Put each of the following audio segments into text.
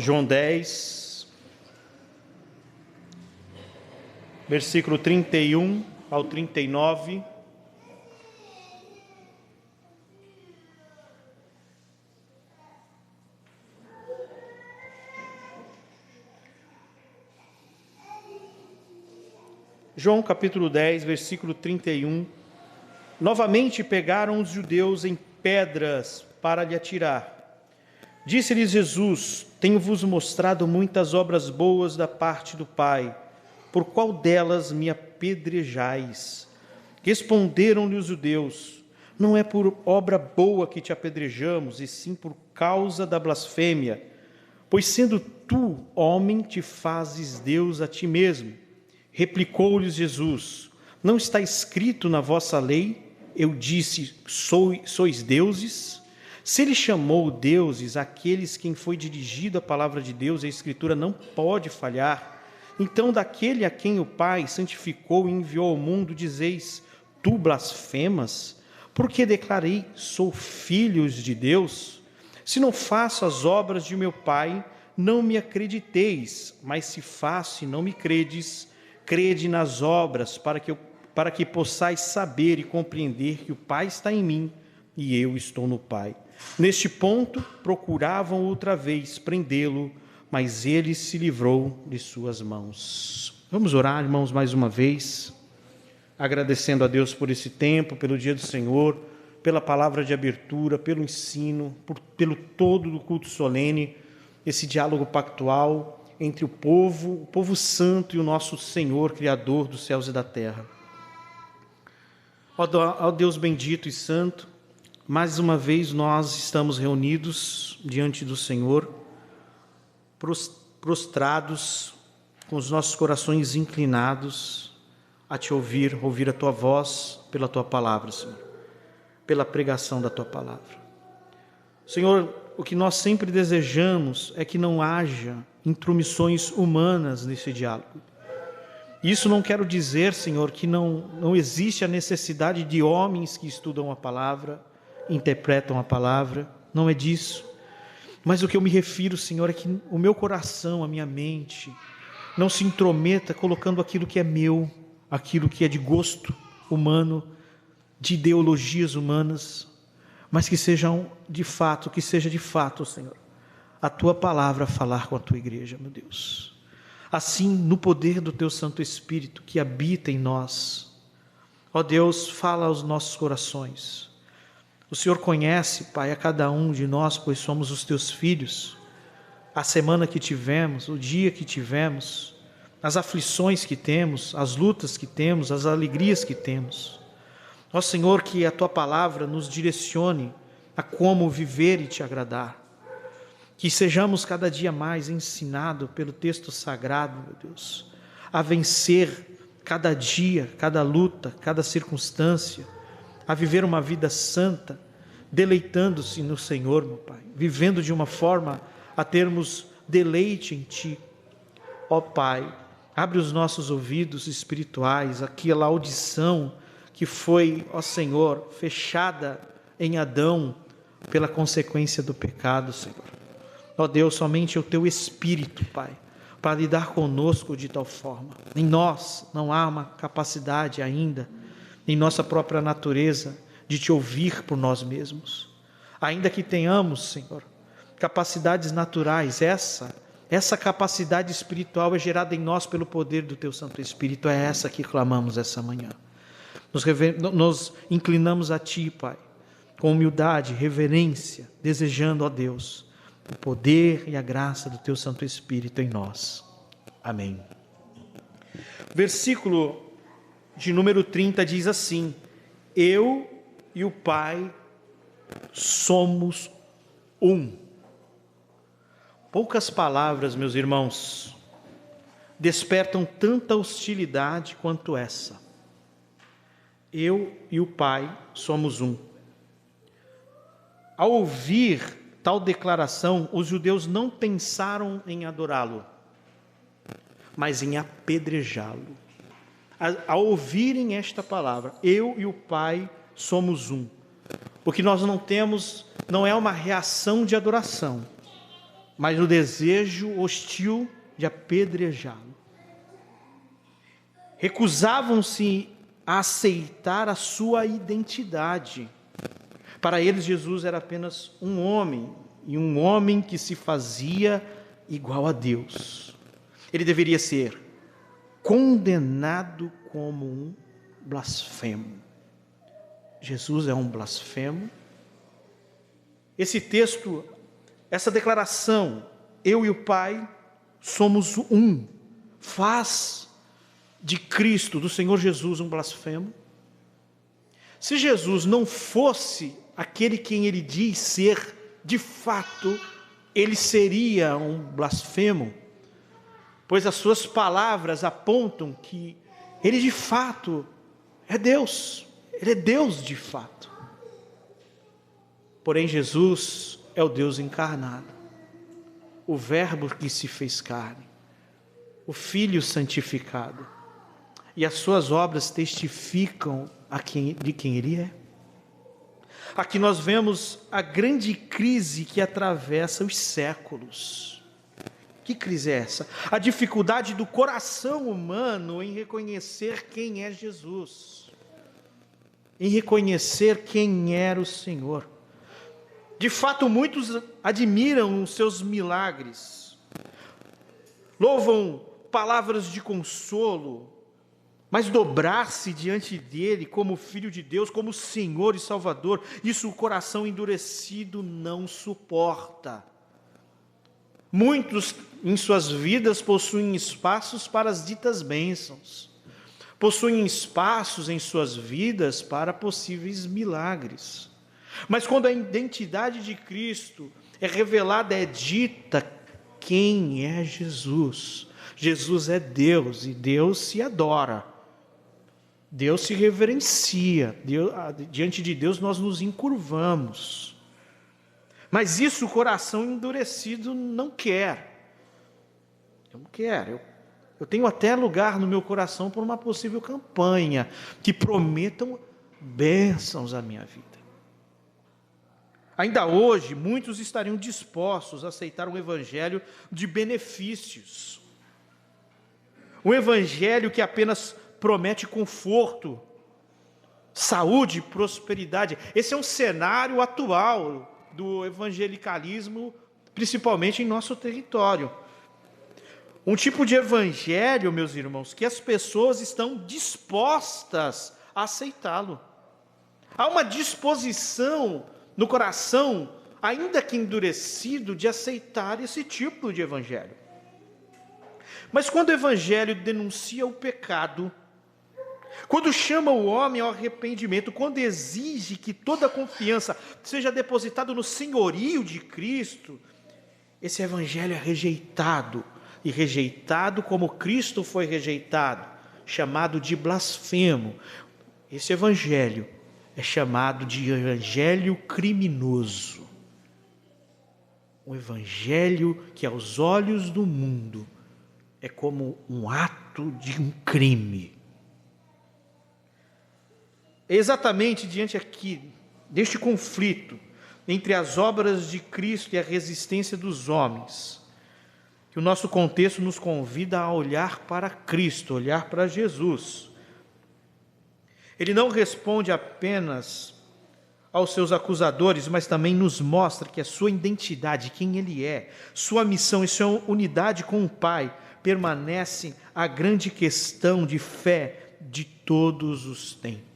João 10, versículo 31 ao 39. João capítulo 10, versículo 31. Novamente pegaram os judeus em pedras para lhe atirar. Disse-lhes Jesus: tenho-vos mostrado muitas obras boas da parte do Pai. Por qual delas me apedrejais? Responderam-lhe os judeus: não é por obra boa que te apedrejamos, e sim por causa da blasfêmia. Pois sendo tu homem, te fazes Deus a ti mesmo. Replicou-lhes Jesus: não está escrito na vossa lei, eu disse, sois deuses? Se ele chamou deuses aqueles quem foi dirigido a palavra de Deus, a Escritura não pode falhar. Então daquele a quem o Pai santificou e enviou ao mundo, dizeis, tu blasfemas? Porque declarei, sou filhos de Deus? Se não faço as obras de meu Pai, não me acrediteis, mas se faço e não me credes, crede nas obras, para que possais saber e compreender que o Pai está em mim e eu estou no Pai. Neste ponto, procuravam outra vez prendê-lo, mas ele se livrou de suas mãos. Vamos orar, irmãos, mais uma vez, agradecendo a Deus por esse tempo, pelo dia do Senhor, pela palavra de abertura, pelo ensino, pelo todo do culto solene, esse diálogo pactual entre o povo santo e o nosso Senhor, Criador dos céus e da terra. Ó Deus bendito e santo, mais uma vez nós estamos reunidos diante do Senhor, prostrados, com os nossos corações inclinados a te ouvir a tua voz pela tua palavra, Senhor, pela pregação da tua palavra. Senhor, o que nós sempre desejamos é que não haja intromissões humanas nesse diálogo. Isso não quero dizer, Senhor, que não existe a necessidade de homens que estudam a palavra, interpretam a palavra, não é disso. Mas o que eu me refiro, Senhor, é que o meu coração, a minha mente, não se intrometa colocando aquilo que é meu, aquilo que é de gosto humano, de ideologias humanas, mas que seja de fato, Senhor, a tua palavra falar com a tua igreja, meu Deus. Assim, no poder do teu Santo Espírito que habita em nós, ó Deus, fala aos nossos corações. O Senhor conhece, Pai, a cada um de nós, pois somos os teus filhos. A semana que tivemos, o dia que tivemos, as aflições que temos, as lutas que temos, as alegrias que temos. Ó Senhor, que a tua palavra nos direcione a como viver e te agradar. Que sejamos cada dia mais ensinados pelo texto sagrado, meu Deus, a vencer cada dia, cada luta, cada circunstância, a viver uma vida santa, deleitando-se no Senhor, meu Pai, vivendo de uma forma a termos deleite em Ti. Ó Pai, abre os nossos ouvidos espirituais, aquela audição que foi, ó Senhor, fechada em Adão pela consequência do pecado, Senhor. Ó Deus, somente o Teu Espírito, Pai, para lidar conosco de tal forma. Em nós não há uma capacidade ainda, em nossa própria natureza, de Te ouvir por nós mesmos. Ainda que tenhamos, Senhor, capacidades naturais, essa capacidade espiritual é gerada em nós pelo poder do Teu Santo Espírito. É essa que clamamos essa manhã. Nos inclinamos a Ti, Pai, com humildade, reverência, desejando, ó Deus, o poder e a graça do Teu Santo Espírito em nós. Amém. Versículo de número 30 diz assim: eu e o Pai somos um. Poucas palavras, meus irmãos, despertam tanta hostilidade quanto essa. Eu e o Pai somos um. Ao ouvir tal declaração, os judeus não pensaram em adorá-lo, mas em apedrejá-lo. Ao ouvirem esta palavra, eu e o Pai somos um. O que nós não temos não é uma reação de adoração, mas no desejo hostil de apedrejá-lo. Recusavam-se a aceitar a sua identidade. Para eles, Jesus era apenas um homem, e um homem que se fazia igual a Deus. Ele deveria ser condenado como um blasfemo. Jesus é um blasfemo. Esse texto, essa declaração, eu e o Pai somos um, faz de Cristo, do Senhor Jesus, um blasfemo. Se Jesus não fosse aquele quem ele diz ser, de fato, ele seria um blasfemo, pois as suas palavras apontam que ele de fato é Deus, ele é Deus de fato. Porém, Jesus é o Deus encarnado, o Verbo que se fez carne, o Filho santificado, e as suas obras testificam de quem ele é. Aqui nós vemos a grande crise que atravessa os séculos. Que crise é essa? A dificuldade do coração humano em reconhecer quem é Jesus, em reconhecer quem era o Senhor. De fato, muitos admiram os seus milagres, louvam palavras de consolo, mas dobrar-se diante dele como Filho de Deus, como Senhor e Salvador, isso o coração endurecido não suporta. Muitos em suas vidas possuem espaços para as ditas bênçãos, possuem espaços em suas vidas para possíveis milagres. Mas quando a identidade de Cristo é revelada, é dita quem é Jesus. Jesus é Deus e Deus se adora. Deus se reverencia, diante de Deus nós nos encurvamos. Mas isso o coração endurecido não quer. Eu não quero. Eu tenho até lugar no meu coração por uma possível campanha que prometam bênçãos à minha vida. Ainda hoje, muitos estariam dispostos a aceitar um evangelho de benefícios. Um evangelho que apenas promete conforto, saúde, prosperidade. Esse é um cenário atual do evangelicalismo, principalmente em nosso território. Um tipo de evangelho, meus irmãos, que as pessoas estão dispostas a aceitá-lo. Há uma disposição no coração, ainda que endurecido, de aceitar esse tipo de evangelho. Mas quando o evangelho denuncia o pecado, quando chama o homem ao arrependimento, quando exige que toda a confiança seja depositada no senhorio de Cristo, esse evangelho é rejeitado, e rejeitado como Cristo foi rejeitado, chamado de blasfemo. Esse evangelho é chamado de evangelho criminoso. Um evangelho que aos olhos do mundo é como um ato de um crime. Exatamente diante aqui deste conflito entre as obras de Cristo e a resistência dos homens, que o nosso contexto nos convida a olhar para Cristo, olhar para Jesus. Ele não responde apenas aos seus acusadores, mas também nos mostra que a sua identidade, quem ele é, sua missão e sua unidade com o Pai, permanecem a grande questão de fé de todos os tempos.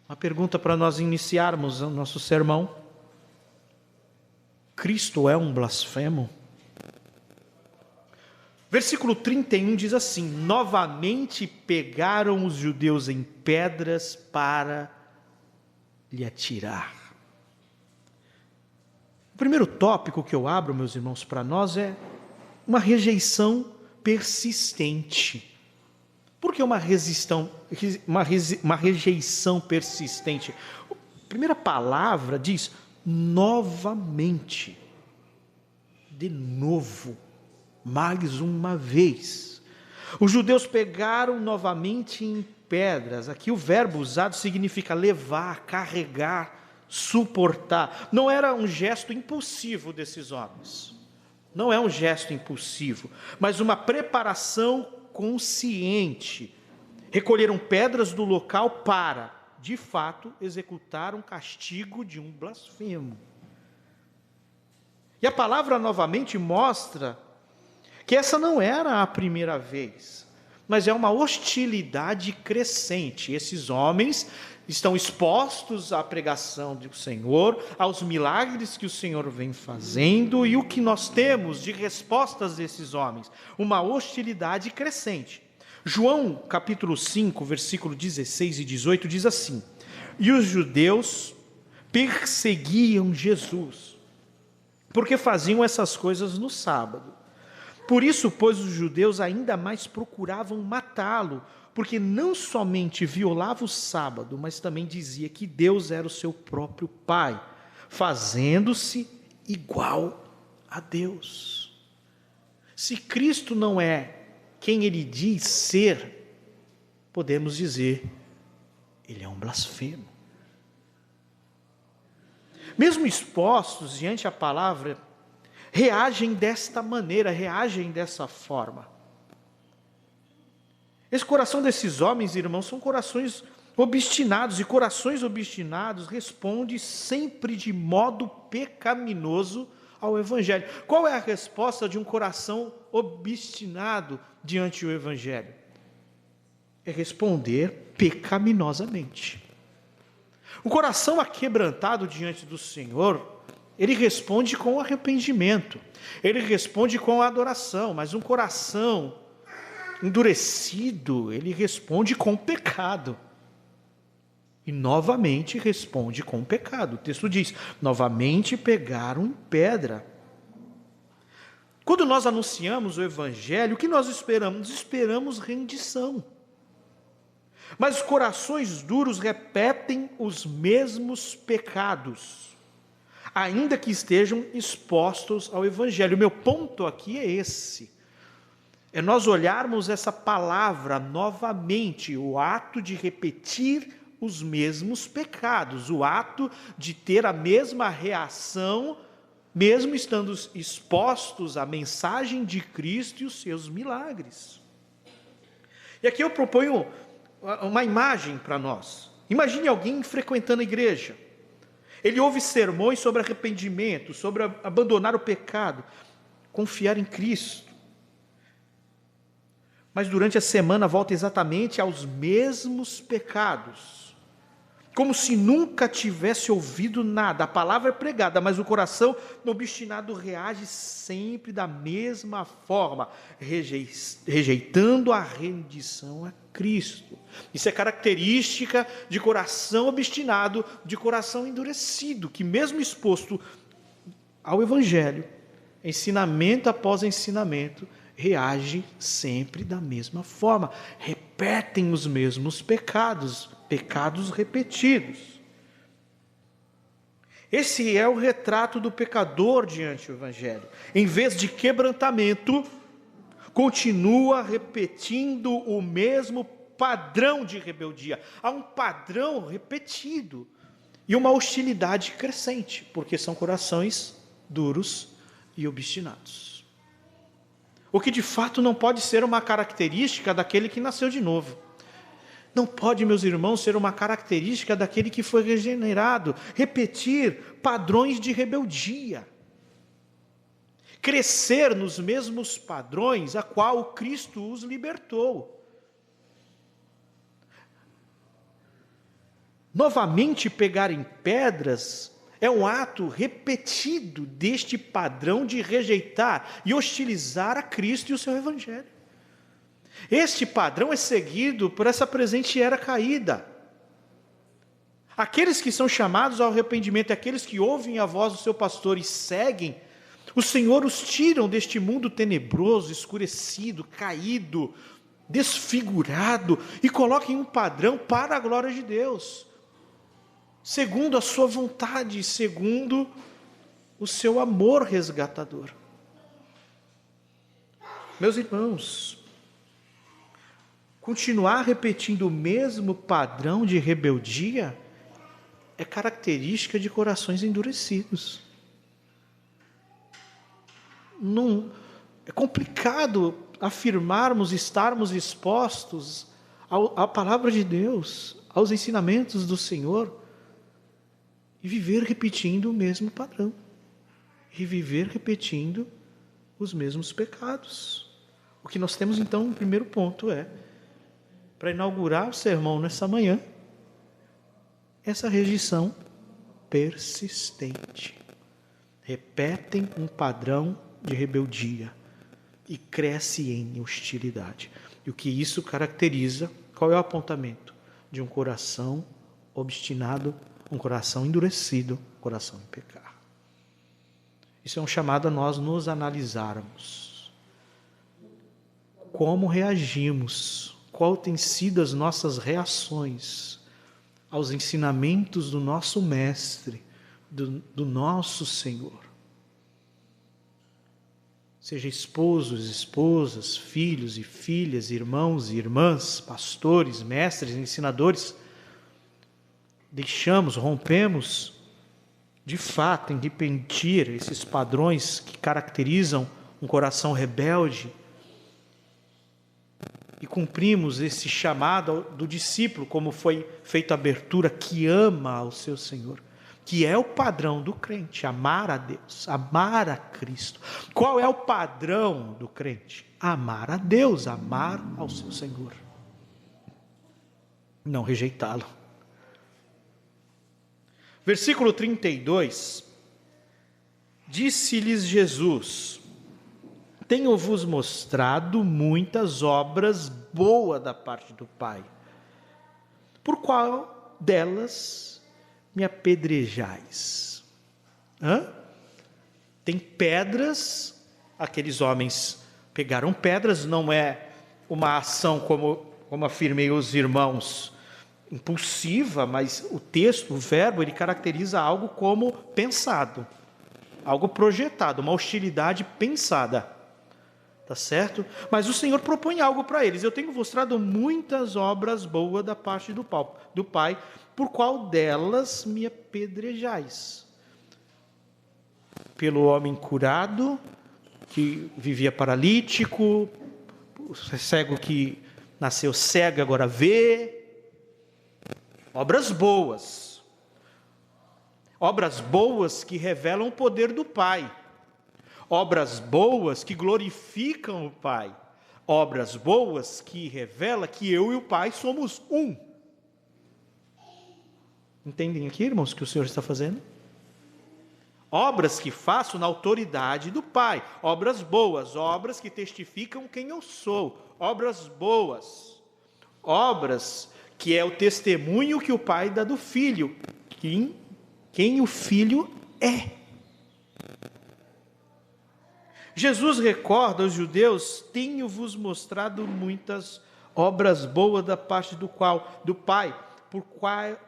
Uma pergunta para nós iniciarmos o nosso sermão: Cristo é um blasfemo? Versículo 31 diz assim: novamente pegaram os judeus em pedras para lhe atirar. O primeiro tópico que eu abro, meus irmãos, para nós é uma rejeição persistente. Por que uma rejeição persistente? A primeira palavra diz novamente, de novo, mais uma vez. Os judeus pegaram novamente em pedras. Aqui o verbo usado significa levar, carregar suportar. Não era um gesto impulsivo desses homens. Não é um gesto impulsivo, mas uma preparação consciente. Recolheram pedras do local para, de fato, executar um castigo de um blasfemo. E a palavra novamente mostra que essa não era a primeira vez, mas é uma hostilidade crescente. Esses homens estão expostos à pregação do Senhor, aos milagres que o Senhor vem fazendo, e o que nós temos de respostas desses homens? Uma hostilidade crescente. João capítulo 5, versículo 16 e 18 diz assim: e os judeus perseguiam Jesus, porque faziam essas coisas no sábado. Por isso, pois, os judeus ainda mais procuravam matá-lo, porque não somente violava o sábado, mas também dizia que Deus era o seu próprio Pai, fazendo-se igual a Deus. Se Cristo não é quem ele diz ser, podemos dizer, ele é um blasfemo. Mesmo expostos diante a palavra, reagem desta maneira, reagem dessa forma. Esse coração desses homens, irmãos, são corações obstinados, e corações obstinados respondem sempre de modo pecaminoso ao Evangelho. Qual é a resposta de um coração obstinado diante do Evangelho? É responder pecaminosamente. O coração aquebrantado diante do Senhor, ele responde com arrependimento, ele responde com adoração, mas um coração endurecido, ele responde com pecado. E novamente responde com pecado. O texto diz, novamente pegaram pedra. Quando nós anunciamos o Evangelho, o que nós esperamos? Esperamos rendição. Mas os corações duros repetem os mesmos pecados, ainda que estejam expostos ao Evangelho. O meu ponto aqui é esse. É nós olharmos essa palavra novamente, o ato de repetir os mesmos pecados, o ato de ter a mesma reação, mesmo estando expostos à mensagem de Cristo e os seus milagres. E aqui eu proponho uma imagem para nós. Imagine alguém frequentando a igreja. Ele ouve sermões sobre arrependimento, sobre abandonar o pecado, confiar em Cristo. Mas durante a semana volta exatamente aos mesmos pecados, como se nunca tivesse ouvido nada. A palavra é pregada, mas o coração obstinado reage sempre da mesma forma, rejeitando a rendição a Cristo. Isso é característica de coração obstinado, de coração endurecido, que mesmo exposto ao Evangelho, ensinamento após ensinamento, reage sempre da mesma forma, repetem os mesmos pecados, pecados repetidos. Esse é o retrato do pecador diante do Evangelho. Em vez de quebrantamento, continua repetindo o mesmo padrão de rebeldia. Há um padrão repetido e uma hostilidade crescente, porque são corações duros e obstinados. O que de fato não pode ser uma característica daquele que nasceu de novo. Não pode, meus irmãos, ser uma característica daquele que foi regenerado. Repetir padrões de rebeldia. Crescer nos mesmos padrões a qual Cristo os libertou. Novamente pegarem pedras é um ato repetido deste padrão de rejeitar e hostilizar a Cristo e o seu Evangelho. Este padrão é seguido por essa presente era caída. Aqueles que são chamados ao arrependimento, aqueles que ouvem a voz do seu pastor e seguem, o Senhor os tiram deste mundo tenebroso, escurecido, caído, desfigurado, e coloca em um padrão para a glória de Deus, segundo a sua vontade, segundo o seu amor resgatador. Meus irmãos, continuar repetindo o mesmo padrão de rebeldia é característica de corações endurecidos. Não, é complicado afirmarmos, estarmos expostos à palavra de Deus, aos ensinamentos do Senhor, e viver repetindo o mesmo padrão, e viver repetindo os mesmos pecados. O que nós temos então, no primeiro ponto para inaugurar o sermão nessa manhã, essa rejeição persistente. Repetem um padrão de rebeldia e cresce em hostilidade. E o que isso caracteriza? Qual é o apontamento? De um coração obstinado, um coração endurecido, um coração em pecar. Isso é um chamado a nós nos analisarmos. Como reagimos? Qual tem sido as nossas reações aos ensinamentos do nosso Mestre, do nosso Senhor? Seja esposos, esposas, filhos e filhas, irmãos e irmãs, pastores, mestres, ensinadores, rompemos, de fato, em repentir esses padrões que caracterizam um coração rebelde e cumprimos esse chamado do discípulo, como foi feita a abertura, que ama ao seu Senhor, que é o padrão do crente, amar a Deus, amar a Cristo. Qual é o padrão do crente? Amar a Deus, amar ao seu Senhor. Não rejeitá-lo. Versículo 32, disse-lhes Jesus: tenho-vos mostrado muitas obras boas da parte do Pai. Por qual delas me apedrejais? Tem pedras, aqueles homens pegaram pedras, não é uma ação como afirmei os irmãos, impulsiva, mas o texto, o verbo, ele caracteriza algo como pensado, algo projetado, uma hostilidade pensada. Tá certo? Mas o Senhor propõe algo para eles. Eu tenho mostrado muitas obras boas da parte do Pai, por qual delas me apedrejais? Pelo homem curado, que vivia paralítico, o cego que nasceu cego agora vê. Obras boas. Obras boas que revelam o poder do Pai. Obras boas que glorificam o Pai. Obras boas que revelam que eu e o Pai somos um. Entendem aqui, irmãos, o que o Senhor está fazendo? Obras que faço na autoridade do Pai. Obras boas, obras que testificam quem eu sou. Obras boas. Obras que é o testemunho que o Pai dá do Filho. Quem o Filho é. Jesus recorda aos judeus: tenho-vos mostrado muitas obras boas da parte do Pai,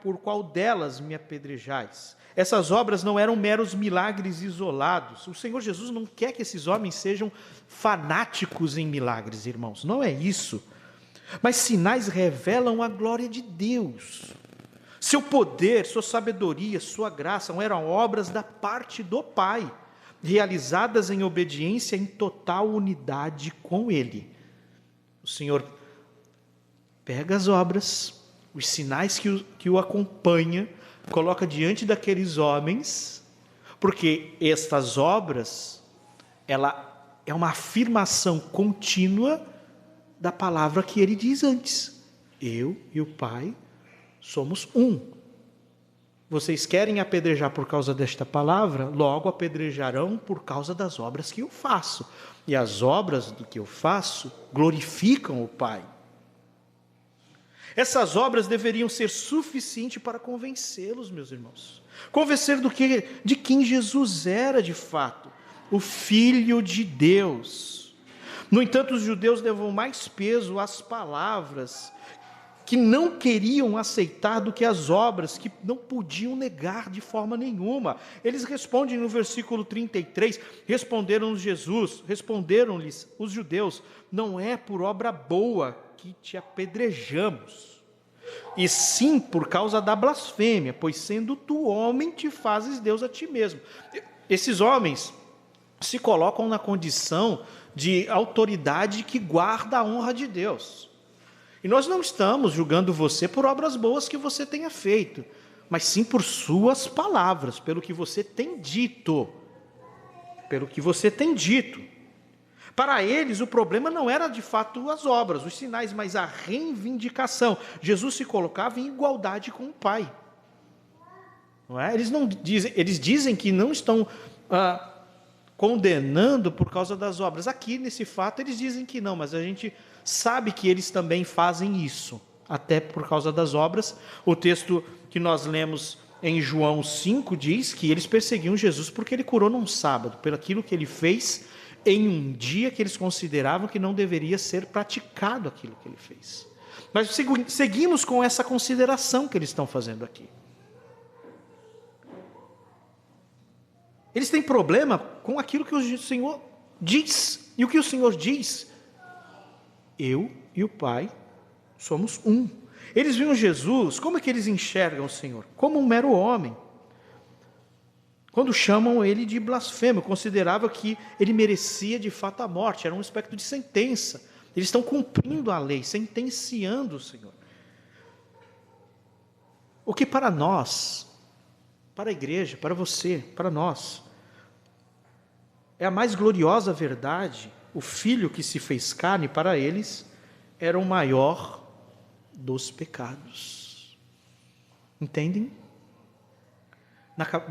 por qual delas me apedrejais? Essas obras não eram meros milagres isolados. O Senhor Jesus não quer que esses homens sejam fanáticos em milagres, irmãos. Não é isso. Mas sinais revelam a glória de Deus. Seu poder, sua sabedoria, sua graça eram obras da parte do Pai, realizadas em obediência, em total unidade com Ele. O Senhor pega as obras, os sinais que o acompanham, coloca diante daqueles homens, porque estas obras, ela é uma afirmação contínua da palavra que Ele diz antes: eu e o Pai somos um. Vocês querem apedrejar por causa desta palavra? Logo apedrejarão por causa das obras que eu faço. E as obras do que eu faço glorificam o Pai. Essas obras deveriam ser suficientes para convencê-los, meus irmãos. Convencer de quem Jesus era de fato, o Filho de Deus. No entanto, os judeus davam mais peso às palavras que não queriam aceitar do que as obras, que não podiam negar de forma nenhuma. Eles respondem no versículo 33, responderam-lhes os judeus: não é por obra boa que te apedrejamos. e sim por causa da blasfêmia, pois sendo tu homem, te fazes Deus a ti mesmo. Esses homens se colocam na condição de autoridade que guarda a honra de Deus. E nós não estamos julgando você por obras boas que você tenha feito, mas sim por suas palavras, pelo que você tem dito. Pelo que você tem dito. Para eles, o problema não era de fato as obras, os sinais, mas a reivindicação. Jesus se colocava em igualdade com o Pai. Não é? Eles dizem que não estão condenando por causa das obras. Aqui, nesse fato, eles dizem que não, mas a gente sabe que eles também fazem isso, até por causa das obras. O texto que nós lemos em João 5 diz que eles perseguiam Jesus porque ele curou num sábado, pelo aquilo que ele fez em um dia que eles consideravam que não deveria ser praticado aquilo que ele fez. Mas seguimos com essa consideração que eles estão fazendo aqui. Eles têm problema com aquilo que o Senhor diz. E o que o Senhor diz? Eu e o Pai somos um. Eles viam Jesus, como é que eles enxergam o Senhor? Como um mero homem. Quando chamam ele de blasfemo, considerava que ele merecia de fato a morte, era um aspecto de sentença. Eles estão cumprindo a lei, sentenciando o Senhor. O que para nós, para a igreja, para você, para nós, é a mais gloriosa verdade, o Filho que se fez carne, para eles, era o maior dos pecados. Entendem?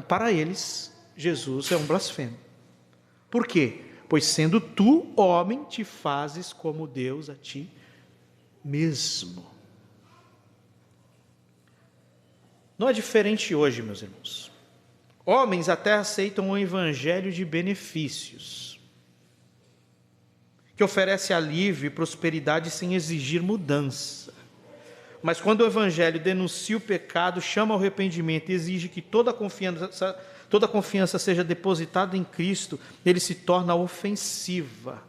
Para eles, Jesus é um blasfemo. Por quê? Pois sendo tu homem, te fazes como Deus a ti mesmo. Não é diferente hoje, meus irmãos. Homens até aceitam o evangelho de benefícios, que oferece alívio e prosperidade sem exigir mudança. Mas quando o evangelho denuncia o pecado, chama ao arrependimento e exige que toda confiança seja depositada em Cristo, ele se torna ofensiva.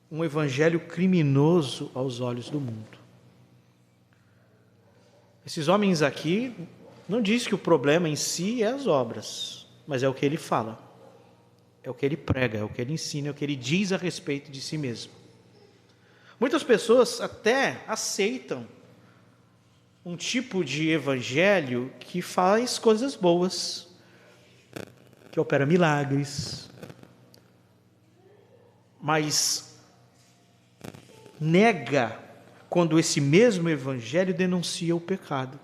Um evangelho criminoso aos olhos do mundo. Esses homens aqui não diz que o problema em si é as obras, mas é o que ele fala, é o que ele prega, é o que ele ensina, é o que ele diz a respeito de si mesmo. Muitas pessoas até aceitam um tipo de evangelho que faz coisas boas, que opera milagres, mas nega quando esse mesmo evangelho denuncia o pecado.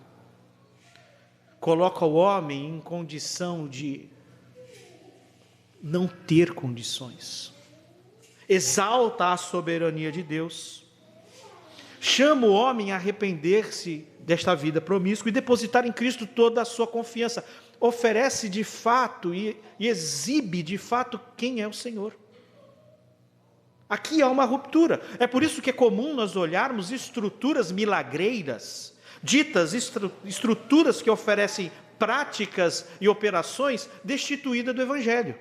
Coloca o homem em condição de não ter condições. Exalta a soberania de Deus. Chama o homem a arrepender-se desta vida promíscua e depositar em Cristo toda a sua confiança. Oferece de fato e exibe de fato quem é o Senhor. Aqui há uma ruptura. É por isso que é comum nós olharmos estruturas milagreiras, ditas estruturas que oferecem práticas e operações destituídas do Evangelho.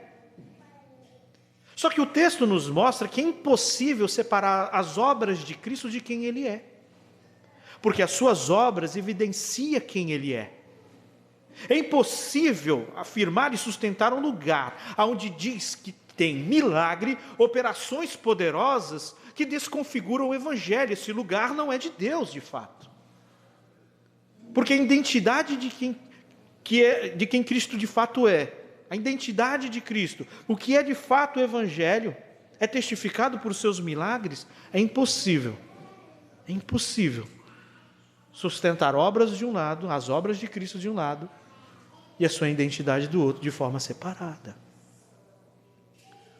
Só que o texto nos mostra que é impossível separar as obras de Cristo de quem Ele é. Porque as suas obras evidenciam quem Ele é. É impossível afirmar e sustentar um lugar onde diz que tem milagre, operações poderosas que desconfiguram o Evangelho. Esse lugar não é de Deus, de fato. Porque a identidade de quem Cristo de fato é, a identidade de Cristo, o que é de fato o Evangelho, é testificado por seus milagres, é impossível sustentar obras de um lado, as obras de Cristo de um lado, e a sua identidade do outro, de forma separada.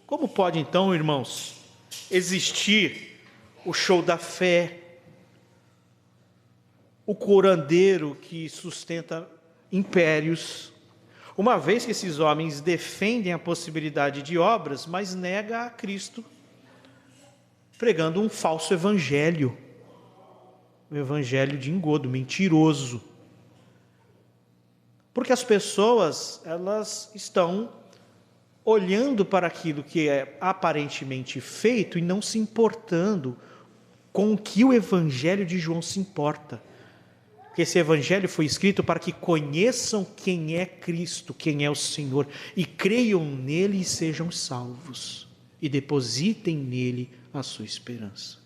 Como pode então, irmãos, existir o show da fé, o curandeiro que sustenta impérios, uma vez que esses homens defendem a possibilidade de obras, mas nega a Cristo, pregando um falso evangelho, um evangelho de engodo, mentiroso. Porque as pessoas, elas estão olhando para aquilo que é aparentemente feito e não se importando com o que o evangelho de João se importa, Porque esse evangelho foi escrito para que conheçam quem é Cristo, quem é o Senhor, e creiam nele e sejam salvos, e depositem nele a sua esperança.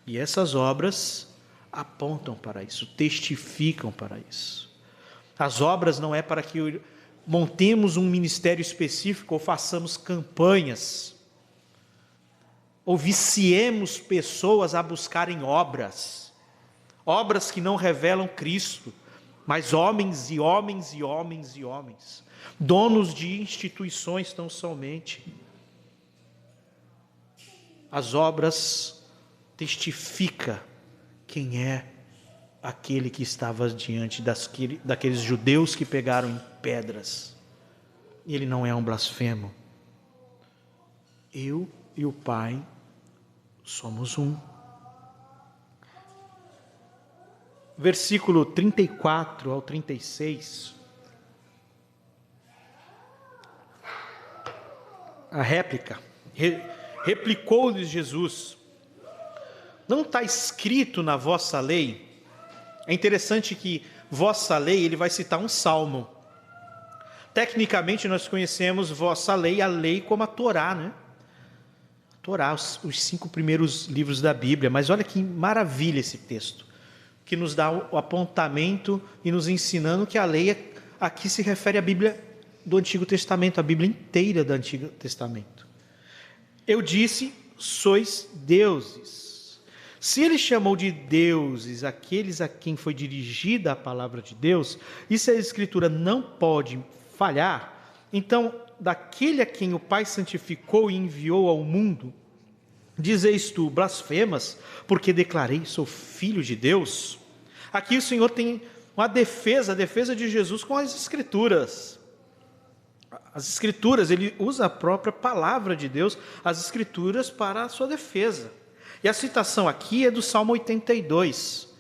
E essas obras apontam para isso, testificam para isso. As obras não é para que montemos um ministério específico ou façamos campanhas, ou viciemos pessoas a buscarem obras que não revelam Cristo, mas homens e homens e homens e homens, donos de instituições tão somente. As obras testificam quem é aquele que estava diante daqueles judeus que pegaram em pedras. Ele não é um blasfemo. Eu e o Pai somos um. Versículo 34 ao 36. A réplica. Replicou-lhes Jesus: não está escrito na vossa lei? É interessante que vossa lei, ele vai citar um salmo. Tecnicamente nós conhecemos vossa lei, a lei como a Torá, né? A Torá, os 5 primeiros livros da Bíblia. Mas olha que maravilha esse texto, que nos dá o apontamento e nos ensinando que a lei aqui se refere à Bíblia do Antigo Testamento, a Bíblia inteira do Antigo Testamento. Eu disse, sois deuses. Se ele chamou de deuses aqueles a quem foi dirigida a palavra de Deus, e se a Escritura não pode falhar, então, daquele a quem o Pai santificou e enviou ao mundo, dizeis tu, blasfemas, porque declarei, sou filho de Deus? Aqui o Senhor tem uma defesa, a defesa de Jesus com as Escrituras. As Escrituras, ele usa a própria palavra de Deus, as Escrituras, para a sua defesa. E a citação aqui é do Salmo 82,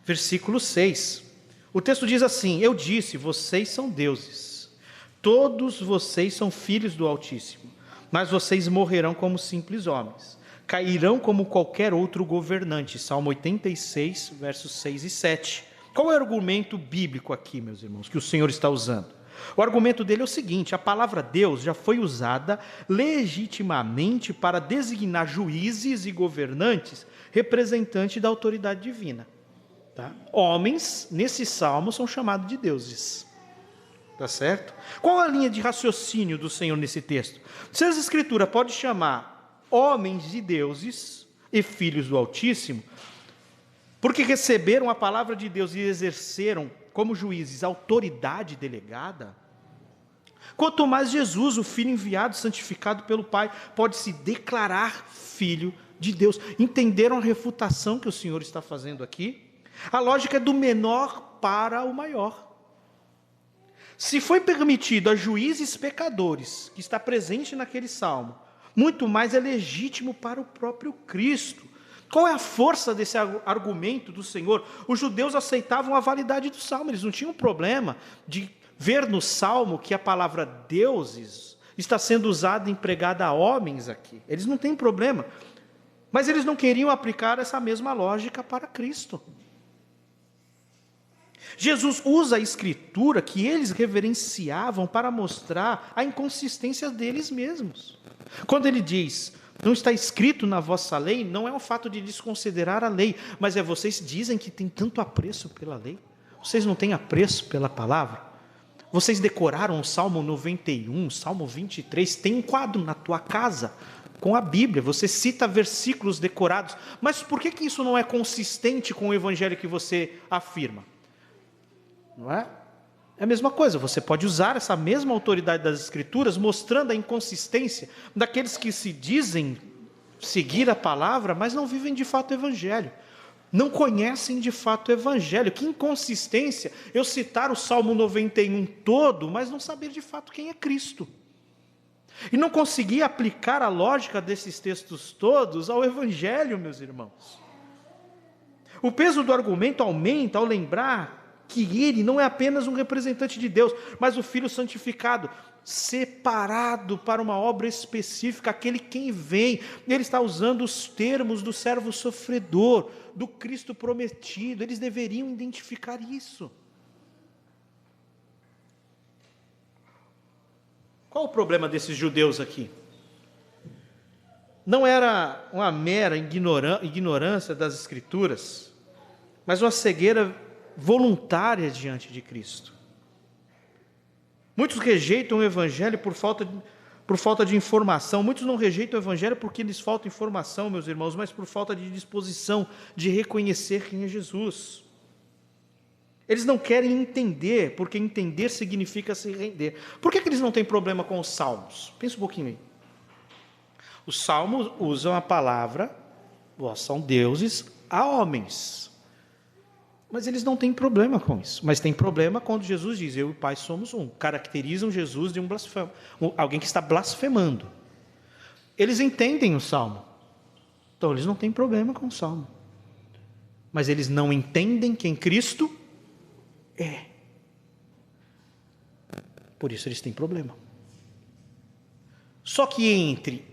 versículo 6. O texto diz assim: eu disse, vocês são deuses, todos vocês são filhos do Altíssimo, mas vocês morrerão como simples homens, cairão como qualquer outro governante. Salmo 86, versos 6 e 7. Qual é o argumento bíblico aqui, meus irmãos, que o Senhor está usando? O argumento dele é o seguinte: a palavra Deus já foi usada legitimamente para designar juízes e governantes, representantes da autoridade divina. Tá? Homens, nesse salmo, são chamados de deuses. Tá certo? Qual a linha de raciocínio do Senhor nesse texto? Se a Escritura pode chamar homens de deuses e filhos do Altíssimo, porque receberam a palavra de Deus e exerceram como juízes autoridade delegada, quanto mais Jesus, o Filho enviado, santificado pelo Pai, pode se declarar filho de Deus. Entenderam a refutação que o Senhor está fazendo aqui? A lógica é do menor para o maior. Se foi permitido a juízes pecadores, que está presente naquele salmo, muito mais é legítimo para o próprio Cristo. Qual é a força desse argumento do Senhor? Os judeus aceitavam a validade do salmo, eles não tinham problema de ver no salmo que a palavra deuses está sendo usada e empregada a homens aqui. Eles não têm problema, mas eles não queriam aplicar essa mesma lógica para Cristo. Jesus usa a Escritura que eles reverenciavam para mostrar a inconsistência deles mesmos. Quando ele diz: não está escrito na vossa lei, não é o fato de desconsiderar a lei, mas é vocês dizem que tem tanto apreço pela lei. Vocês não têm apreço pela palavra? Vocês decoraram o Salmo 91, Salmo 23, tem um quadro na tua casa com a Bíblia, você cita versículos decorados, mas por que isso não é consistente com o evangelho que você afirma? Não é? É a mesma coisa, você pode usar essa mesma autoridade das Escrituras, mostrando a inconsistência daqueles que se dizem seguir a palavra, mas não vivem de fato o Evangelho. Não conhecem de fato o Evangelho. Que inconsistência eu citar o Salmo 91 todo, mas não saber de fato quem é Cristo. E não conseguir aplicar a lógica desses textos todos ao Evangelho, meus irmãos. O peso do argumento aumenta ao lembrar que ele não é apenas um representante de Deus, mas o Filho santificado, separado para uma obra específica, aquele quem vem. Ele está usando os termos do servo sofredor, do Cristo prometido. Eles deveriam identificar isso. Qual o problema desses judeus aqui? Não era uma mera ignorância das Escrituras, mas uma cegueira voluntária diante de Cristo. Muitos rejeitam o Evangelho por falta de informação. Muitos não rejeitam o Evangelho porque lhes falta informação, meus irmãos, mas por falta de disposição de reconhecer quem é Jesus. Eles não querem entender, porque entender significa se render. Por que eles não têm problema com os salmos? Pensa um pouquinho aí. Os salmos usam a palavra, vós são deuses a homens. Mas eles não têm problema com isso. Mas tem problema quando Jesus diz, eu e o Pai somos um. Caracterizam Jesus de um blasfemo, alguém que está blasfemando. Eles entendem o salmo. Então eles não têm problema com o salmo. Mas eles não entendem quem Cristo é. Por isso eles têm problema. Só que entre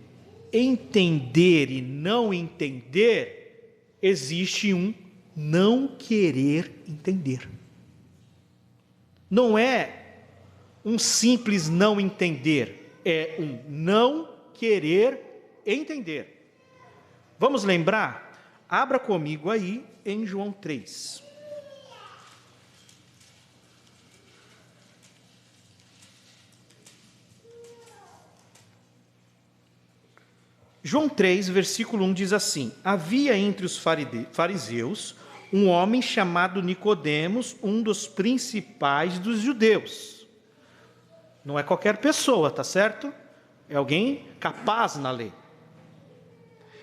entender e não entender, existe um não querer entender. Não é um simples não entender, é um não querer entender. Vamos lembrar? Abra comigo aí em João 3. João 3, versículo 1 diz assim: havia entre os fariseus um homem chamado Nicodemos, um dos principais dos judeus. Não é qualquer pessoa, tá certo? É alguém capaz na lei.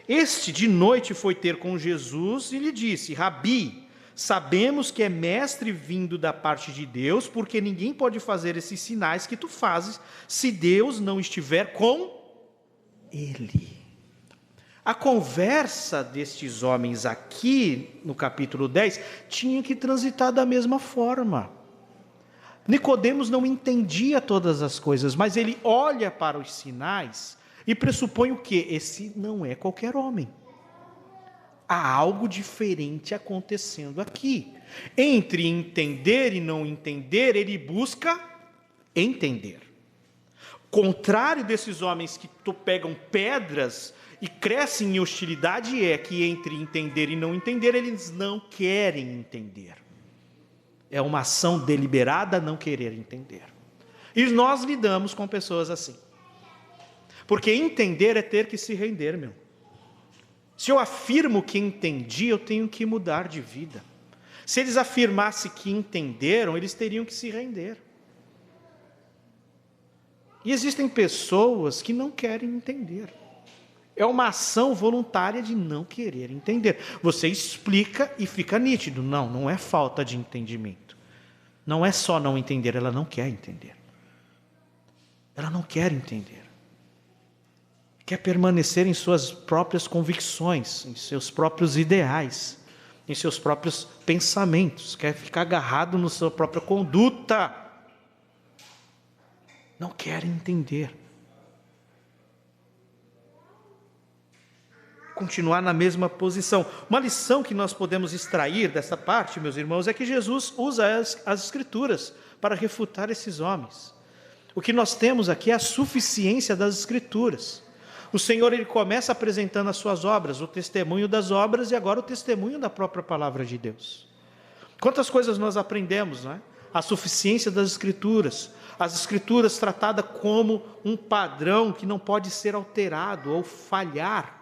Este de noite foi ter com Jesus e lhe disse: Rabi, sabemos que é mestre vindo da parte de Deus, porque ninguém pode fazer esses sinais que tu fazes se Deus não estiver com ele. A conversa destes homens aqui, no capítulo 10, tinha que transitar da mesma forma. Nicodemos não entendia todas as coisas, mas ele olha para os sinais e pressupõe o quê? Esse não é qualquer homem. Há algo diferente acontecendo aqui. Entre entender e não entender, ele busca entender. Contrário desses homens que pegam pedras e crescem em hostilidade, é que entre entender e não entender, eles não querem entender. É uma ação deliberada não querer entender. E nós lidamos com pessoas assim. Porque entender é ter que se render, meu. Se eu afirmo que entendi, eu tenho que mudar de vida. Se eles afirmassem que entenderam, eles teriam que se render. E existem pessoas que não querem entender. É uma ação voluntária de não querer entender. Você explica e fica nítido. Não, não é falta de entendimento. Não é só não entender, ela não quer entender. Ela não quer entender. Quer permanecer em suas próprias convicções, em seus próprios ideais, em seus próprios pensamentos. Quer ficar agarrado na sua própria conduta. Não quer entender. Continuar na mesma posição. Uma lição que nós podemos extrair dessa parte, meus irmãos, é que Jesus usa as Escrituras para refutar esses homens. O que nós temos aqui é a suficiência das Escrituras. O Senhor, ele começa apresentando as suas obras, o testemunho das obras e agora o testemunho da própria palavra de Deus. Quantas coisas nós aprendemos, não é? A suficiência das Escrituras. As Escrituras tratadas como um padrão que não pode ser alterado ou falhar.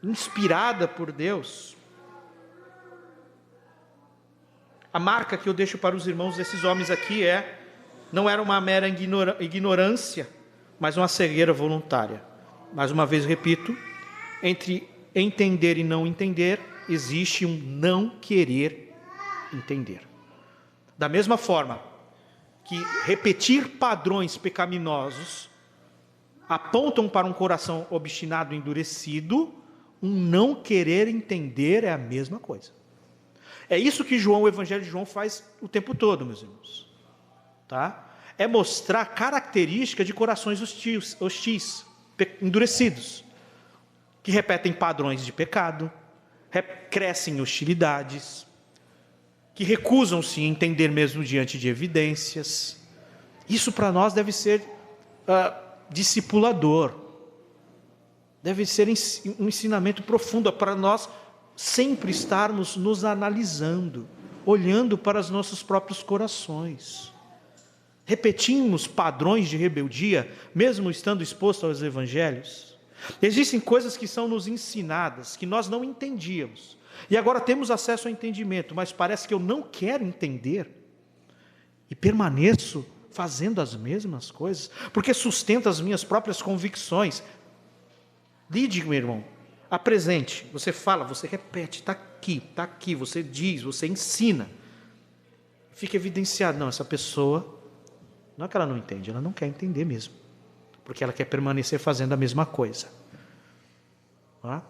Inspirada por Deus. A marca que eu deixo para os irmãos desses homens aqui não era uma mera ignorância, mas uma cegueira voluntária. Mais uma vez repito, entre entender e não entender, existe um não querer entender. Da mesma forma que repetir padrões pecaminosos apontam para um coração obstinado e endurecido, um não querer entender é a mesma coisa. É isso que o Evangelho de João faz o tempo todo, meus irmãos. Tá? É mostrar característica de corações hostis, endurecidos, que repetem padrões de pecado, crescem em hostilidades, que recusam-se a entender mesmo diante de evidências. Isso para nós deve ser discipulador, deve ser um ensinamento profundo para nós sempre estarmos nos analisando, olhando para os nossos próprios corações. Repetimos padrões de rebeldia, mesmo estando expostos aos evangelhos. Existem coisas que são nos ensinadas, que nós não entendíamos. E agora temos acesso ao entendimento, mas parece que eu não quero entender. E permaneço fazendo as mesmas coisas, porque sustento as minhas próprias convicções. Lide, meu irmão, apresente. Você fala, você repete, está aqui, você diz, você ensina. Fica evidenciado, não, essa pessoa, não é que ela não entende, ela não quer entender mesmo, porque ela quer permanecer fazendo a mesma coisa. Tá?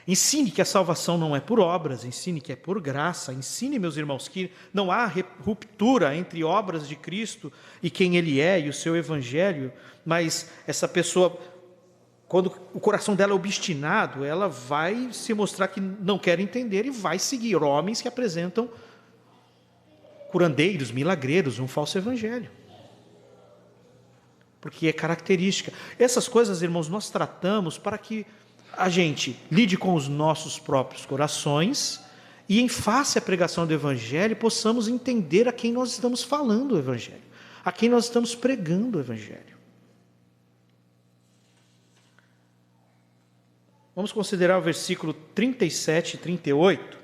Ensine que a salvação não é por obras, ensine que é por graça, ensine, meus irmãos, que não há ruptura entre obras de Cristo e quem Ele é e o seu Evangelho, mas essa pessoa, quando o coração dela é obstinado, ela vai se mostrar que não quer entender e vai seguir homens que apresentam curandeiros, milagreiros, um falso evangelho. Porque é característica. Essas coisas, irmãos, nós tratamos para que a gente lide com os nossos próprios corações e, em face à pregação do evangelho, possamos entender a quem nós estamos falando o evangelho, a quem nós estamos pregando o evangelho. Vamos considerar o versículo 37 e 38,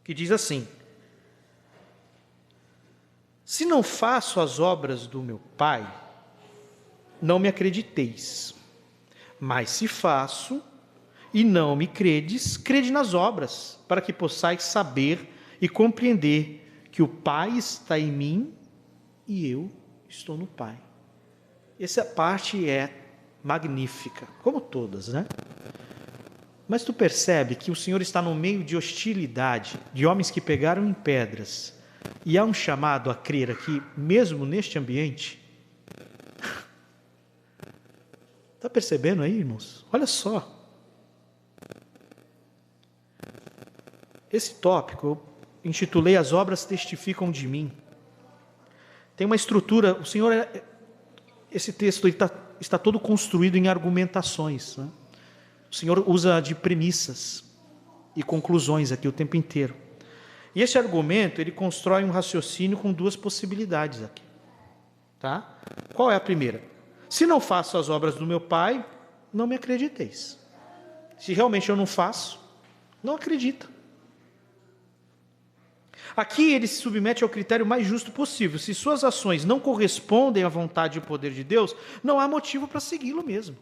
que diz assim: se não faço as obras do meu Pai, não me acrediteis. Mas se faço, e não me credes, crede nas obras, para que possais saber e compreender que o Pai está em mim e eu estou no Pai. Essa parte é magnífica, como todas, né? Mas tu percebe que o Senhor está no meio de hostilidade, de homens que pegaram em pedras, e há um chamado a crer aqui, mesmo neste ambiente. Está percebendo aí, irmãos? Olha só. Esse tópico eu intitulei As Obras Testificam de Mim. Tem uma estrutura, o Senhor, esse texto está todo construído em argumentações, né? O Senhor usa de premissas e conclusões aqui o tempo inteiro. E esse argumento, ele constrói um raciocínio com duas possibilidades aqui. Tá? Qual é a primeira? Se não faço as obras do meu Pai, não me acrediteis. Se realmente eu não faço, não acredita. Aqui ele se submete ao critério mais justo possível. Se suas ações não correspondem à vontade e poder de Deus, não há motivo para segui-lo mesmo.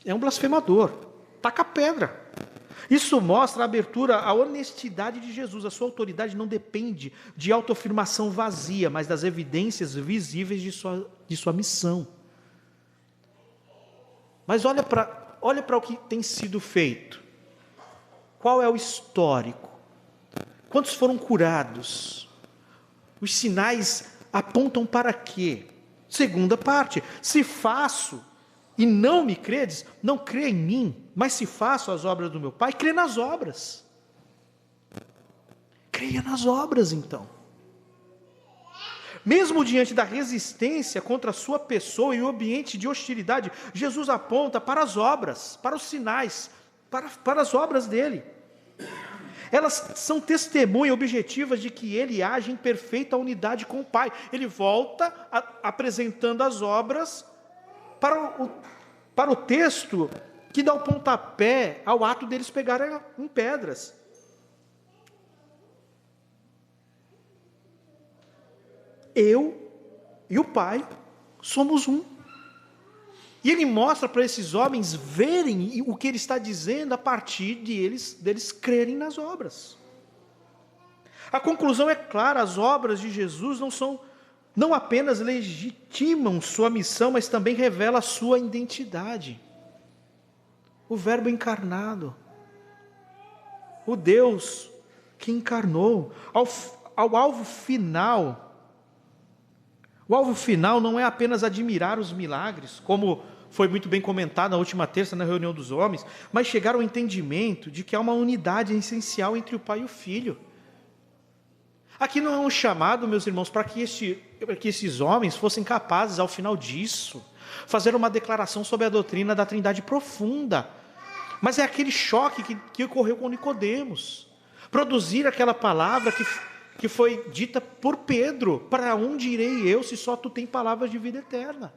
É um blasfemador. Taca a pedra. Isso mostra a abertura à honestidade de Jesus. A sua autoridade não depende de autoafirmação vazia, mas das evidências visíveis de sua missão. Mas olha para o que tem sido feito. Qual é o histórico? Quantos foram curados? Os sinais apontam para quê? Segunda parte, se faço e não me credes, não crê em mim, mas se faço as obras do meu Pai, crê nas obras. Creia nas obras, então. Mesmo diante da resistência contra a sua pessoa e o ambiente de hostilidade, Jesus aponta para as obras, para os sinais, para as obras dele. Elas são testemunha objetivas de que ele age em perfeita unidade com o Pai. Ele volta apresentando as obras para o texto que dá o pontapé ao ato deles pegarem em pedras. Eu e o Pai somos um. E ele mostra para esses homens verem o que ele está dizendo a partir deles crerem nas obras. A conclusão é clara: as obras de Jesus não apenas legitimam sua missão, mas também revelam a sua identidade. O Verbo encarnado. o Deus que encarnou, ao alvo final. O alvo final não é apenas admirar os milagres, como foi muito bem comentado na última terça na reunião dos homens, mas chegar ao entendimento de que há uma unidade essencial entre o Pai e o Filho. Aqui não é um chamado, meus irmãos, para que esses homens fossem capazes, ao final disso, fazer uma declaração sobre a doutrina da Trindade profunda. Mas é aquele choque que ocorreu com Nicodemos. Produzir aquela palavra que foi dita por Pedro: para onde irei eu, se só tu tem palavras de vida eterna?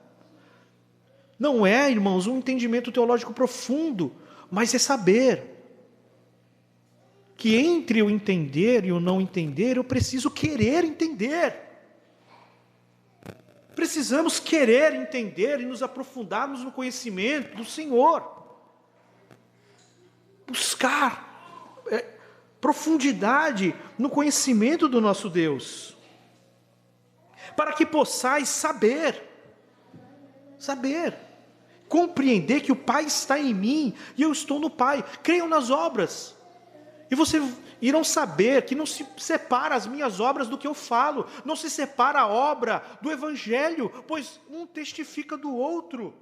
Não é, irmãos, um entendimento teológico profundo, mas é saber que entre o entender e o não entender, eu preciso querer entender. Precisamos querer entender e nos aprofundarmos no conhecimento do Senhor. Buscar profundidade no conhecimento do nosso Deus. Para que possais saber, compreender que o Pai está em mim e eu estou no Pai. Creiam nas obras. E vocês irão saber que não se separa as minhas obras do que eu falo, não se separa a obra do Evangelho, pois um testifica do outro.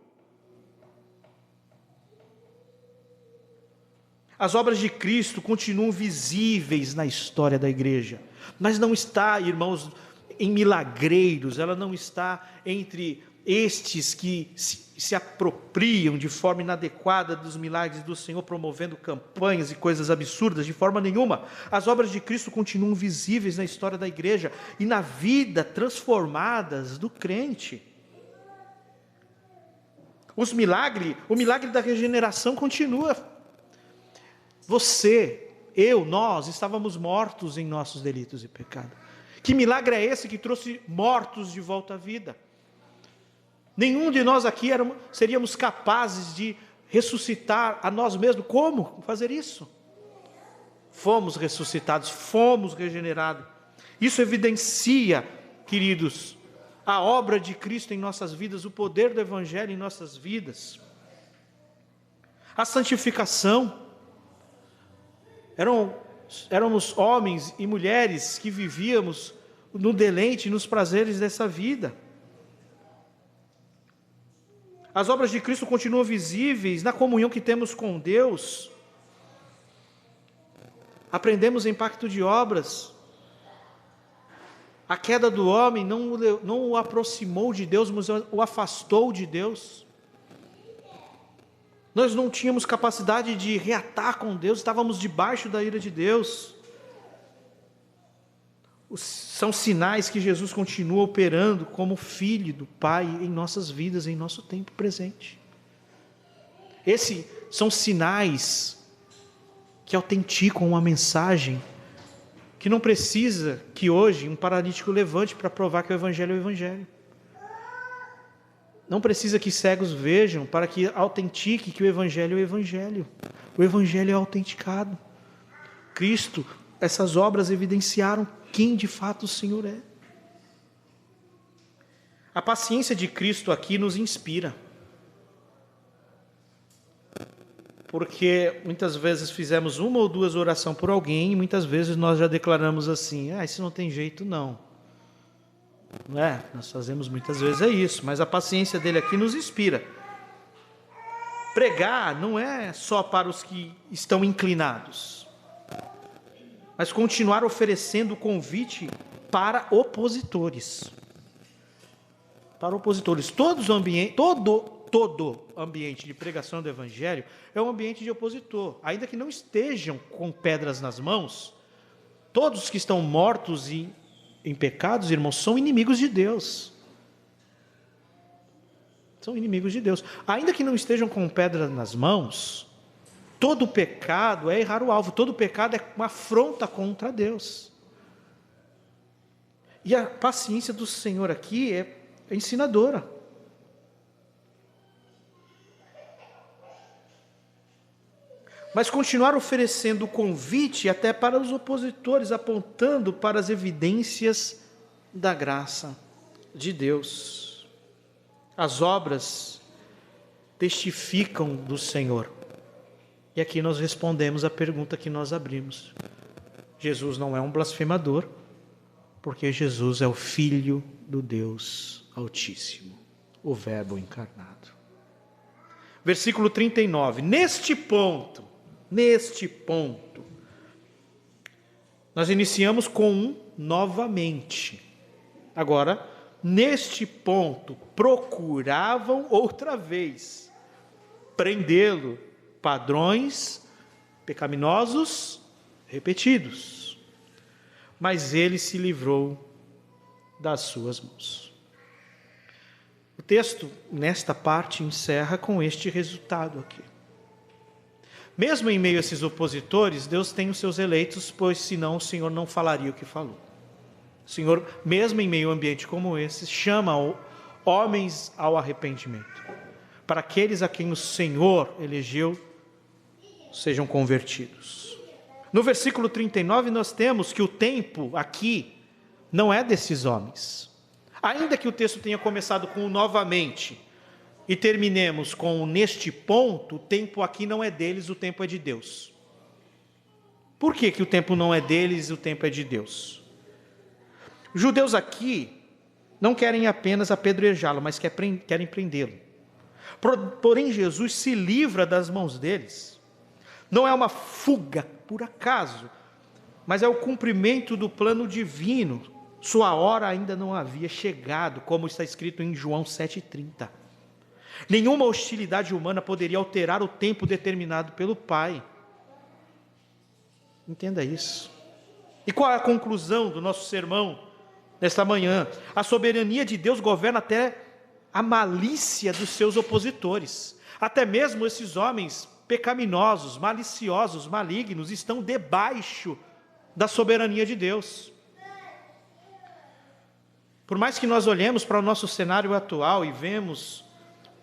As obras de Cristo continuam visíveis na história da igreja, mas não está, irmãos, em milagreiros, ela não está entre estes que se apropriam de forma inadequada dos milagres do Senhor, promovendo campanhas e coisas absurdas, de forma nenhuma. As obras de Cristo continuam visíveis na história da igreja e na vida transformadas do crente. O milagre da regeneração continua. Você, eu, nós estávamos mortos em nossos delitos e pecados. Que milagre é esse que trouxe mortos de volta à vida? Nenhum de nós aqui seríamos capazes de ressuscitar a nós mesmos. Como fazer isso? Fomos ressuscitados, fomos regenerados. Isso evidencia, queridos, a obra de Cristo em nossas vidas, o poder do Evangelho em nossas vidas. A santificação. Éramos homens e mulheres que vivíamos no deleite e nos prazeres dessa vida. As obras de Cristo continuam visíveis na comunhão que temos com Deus. Aprendemos em pacto de obras. A queda do homem não o aproximou de Deus, mas o afastou de Deus. Nós não tínhamos capacidade de reatar com Deus, estávamos debaixo da ira de Deus. São sinais que Jesus continua operando como Filho do Pai em nossas vidas, em nosso tempo presente. Esses são sinais que autenticam uma mensagem que não precisa que hoje um paralítico levante para provar que o Evangelho é o Evangelho. Não precisa que cegos vejam para que autentique que o Evangelho é o Evangelho. O Evangelho é autenticado. Cristo, essas obras evidenciaram quem de fato o Senhor é. A paciência de Cristo aqui nos inspira. Porque muitas vezes fizemos uma ou duas orações por alguém e muitas vezes nós já declaramos assim: isso não tem jeito não. Não é? Nós fazemos muitas vezes isso, mas a paciência dele aqui nos inspira. Pregar não é só para os que estão inclinados, mas continuar oferecendo o convite para opositores. Para opositores. Todo ambiente de pregação do Evangelho é um ambiente de opositor. Ainda que não estejam com pedras nas mãos, todos que estão mortos em pecados, irmãos, são inimigos de Deus. São inimigos de Deus. Ainda que não estejam com pedras nas mãos, todo pecado é errar o alvo, todo pecado é uma afronta contra Deus. E a paciência do Senhor aqui é ensinadora. Mas continuar oferecendo o convite até para os opositores, apontando para as evidências da graça de Deus. As obras testificam do Senhor. E aqui nós respondemos a pergunta que nós abrimos. Jesus não é um blasfemador, porque Jesus é o Filho do Deus Altíssimo, o Verbo encarnado. Versículo 39. Neste ponto, nós iniciamos com um novamente. Agora, neste ponto, procuravam outra vez prendê-lo, padrões pecaminosos repetidos, mas ele se livrou das suas mãos. O texto, nesta parte, encerra com este resultado aqui. Mesmo em meio a esses opositores, Deus tem os seus eleitos, pois senão o Senhor não falaria o que falou. O Senhor, mesmo em meio a um ambiente como esse, chama homens ao arrependimento, para aqueles a quem o Senhor elegeu sejam convertidos. No versículo 39 nós temos que o tempo aqui não é desses homens. Ainda que o texto tenha começado com o novamente e terminemos com o neste ponto, o tempo aqui não é deles, o tempo é de Deus. Por que o tempo não é deles e o tempo é de Deus? Os judeus aqui não querem apenas apedrejá-lo, mas querem prendê-lo. Porém, Jesus se livra das mãos deles. Não é uma fuga por acaso, mas é o cumprimento do plano divino. Sua hora ainda não havia chegado, como está escrito em João 7,30. Nenhuma hostilidade humana poderia alterar o tempo determinado pelo Pai. Entenda isso. E qual é a conclusão do nosso sermão nesta manhã? A soberania de Deus governa até a malícia dos seus opositores. Até mesmo esses homens pecaminosos, maliciosos, malignos, estão debaixo da soberania de Deus. Por mais que nós olhemos para o nosso cenário atual e vemos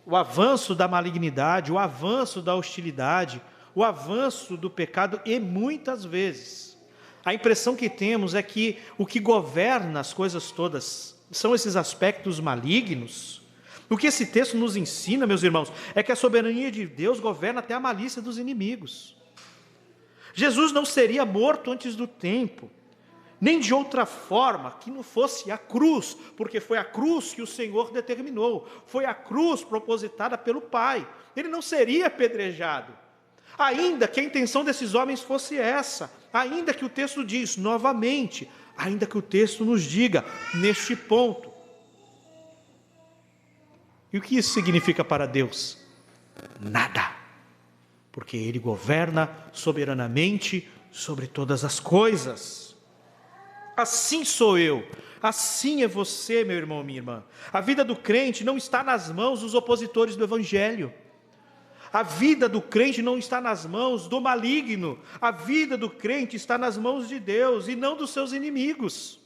o avanço da malignidade, o avanço da hostilidade, o avanço do pecado, e muitas vezes a impressão que temos é que o que governa as coisas todas são esses aspectos malignos. O que esse texto nos ensina, meus irmãos, é que a soberania de Deus governa até a malícia dos inimigos. Jesus não seria morto antes do tempo, nem de outra forma que não fosse a cruz, porque foi a cruz que o Senhor determinou, foi a cruz propositada pelo Pai. Ele não seria apedrejado, ainda que a intenção desses homens fosse essa, ainda que o texto diz novamente, ainda que o texto nos diga neste ponto. E o que isso significa para Deus? Nada, porque Ele governa soberanamente sobre todas as coisas. Assim sou eu, assim é você, meu irmão, minha irmã. A vida do crente não está nas mãos dos opositores do Evangelho. A vida do crente não está nas mãos do maligno. A vida do crente está nas mãos de Deus e não dos seus inimigos.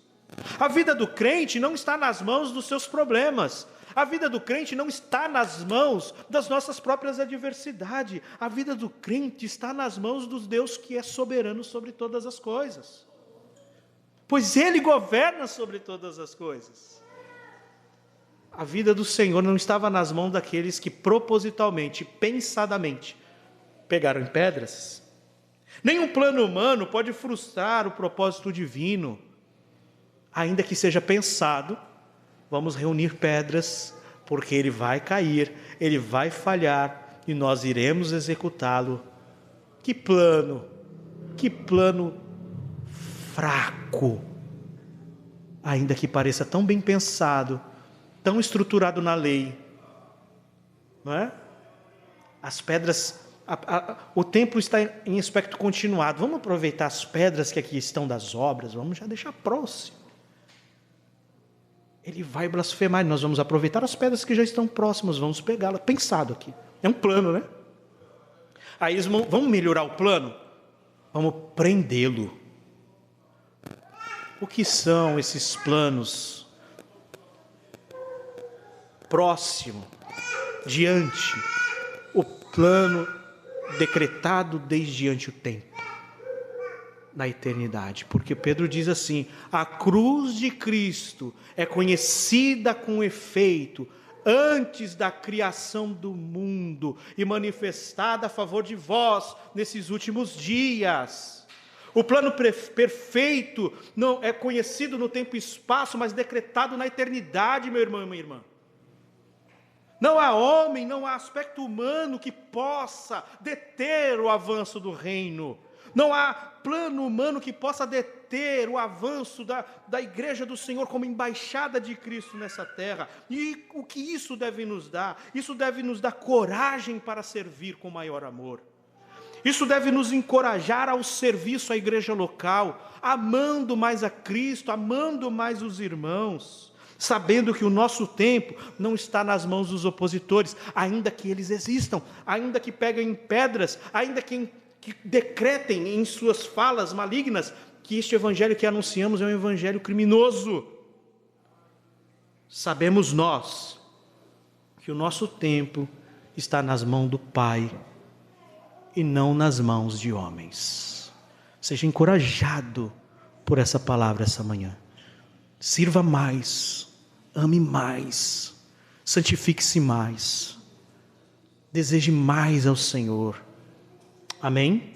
A vida do crente não está nas mãos dos seus problemas. A vida do crente não está nas mãos das nossas próprias adversidades. A vida do crente está nas mãos do Deus que é soberano sobre todas as coisas. Pois Ele governa sobre todas as coisas. A vida do Senhor não estava nas mãos daqueles que propositalmente, pensadamente, pegaram em pedras. Nenhum plano humano pode frustrar o propósito divino. Ainda que seja pensado, vamos reunir pedras, porque ele vai cair, ele vai falhar, e nós iremos executá-lo. Que plano fraco, ainda que pareça tão bem pensado, tão estruturado na lei, não é? As pedras, o templo está em aspecto continuado. Vamos aproveitar as pedras que aqui estão das obras, vamos já deixar próximo. Ele vai blasfemar, nós vamos aproveitar as pedras que já estão próximas, vamos pegá-las, pensado aqui, é um plano, né? Aí eles vão melhorar o plano, vamos prendê-lo. O que são esses planos? Próximo, diante, o plano decretado desde ante o tempo, na eternidade, porque Pedro diz assim: a cruz de Cristo é conhecida com efeito antes da criação do mundo e manifestada a favor de vós nesses últimos dias. O plano perfeito não é conhecido no tempo e espaço, mas decretado na eternidade, meu irmão e minha irmã. Não há homem, não há aspecto humano que possa deter o avanço do reino. Não há plano humano que possa deter o avanço da igreja do Senhor como embaixada de Cristo nessa terra. E o que isso deve nos dar? Isso deve nos dar coragem para servir com maior amor. Isso deve nos encorajar ao serviço à igreja local, amando mais a Cristo, amando mais os irmãos, sabendo que o nosso tempo não está nas mãos dos opositores, ainda que eles existam, ainda que peguem pedras, ainda que decretem em suas falas malignas que este evangelho que anunciamos é um evangelho criminoso. Sabemos nós que o nosso tempo está nas mãos do Pai e não nas mãos de homens. Seja encorajado por essa palavra essa manhã. Sirva mais, ame mais, santifique-se mais, deseje mais ao Senhor. Amém?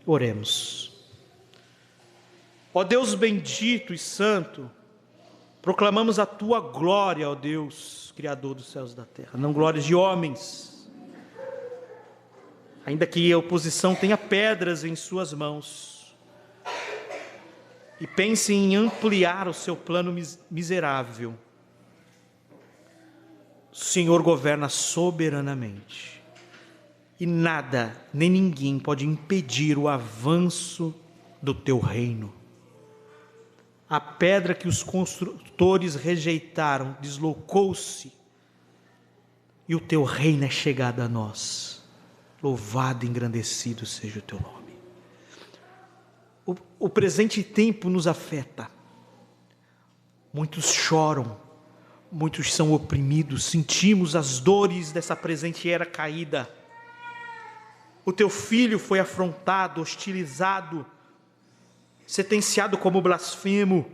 Oremos. Ó Deus bendito e santo, proclamamos a Tua glória, ó Deus, Criador dos céus e da terra, não glórias de homens. Ainda que a oposição tenha pedras em suas mãos e pense em ampliar o seu plano miserável, o Senhor governa soberanamente e nada, nem ninguém pode impedir o avanço do Teu reino. A pedra que os construtores rejeitaram deslocou-se e o Teu reino é chegado a nós. Louvado e engrandecido seja o Teu nome. O presente tempo nos afeta. Muitos choram, muitos são oprimidos, sentimos as dores dessa presente era caída. O Teu filho foi afrontado, hostilizado, sentenciado como blasfemo,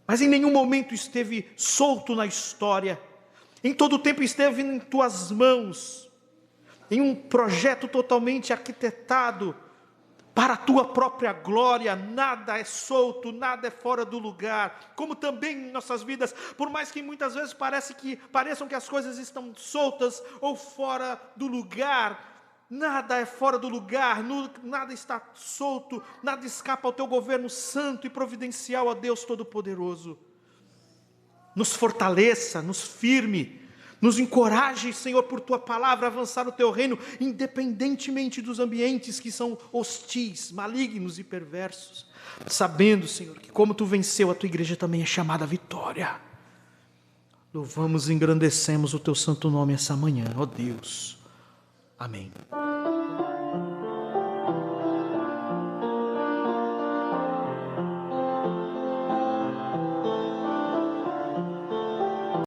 mas em nenhum momento esteve solto na história. Em todo o tempo esteve em Tuas mãos, em um projeto totalmente arquitetado para a Tua própria glória. Nada é solto, nada é fora do lugar, como também em nossas vidas, por mais que muitas vezes pareçam que as coisas estão soltas ou fora do lugar, nada é fora do lugar, nada está solto, nada escapa ao Teu governo santo e providencial, ó Deus Todo-Poderoso. Nos fortaleça, nos firme, nos encoraje, Senhor, por Tua palavra, a avançar o Teu reino, independentemente dos ambientes que são hostis, malignos e perversos. Sabendo, Senhor, que como Tu venceu, a Tua igreja também é chamada à vitória. Louvamos e engrandecemos o Teu santo nome essa manhã, ó Deus. Amém.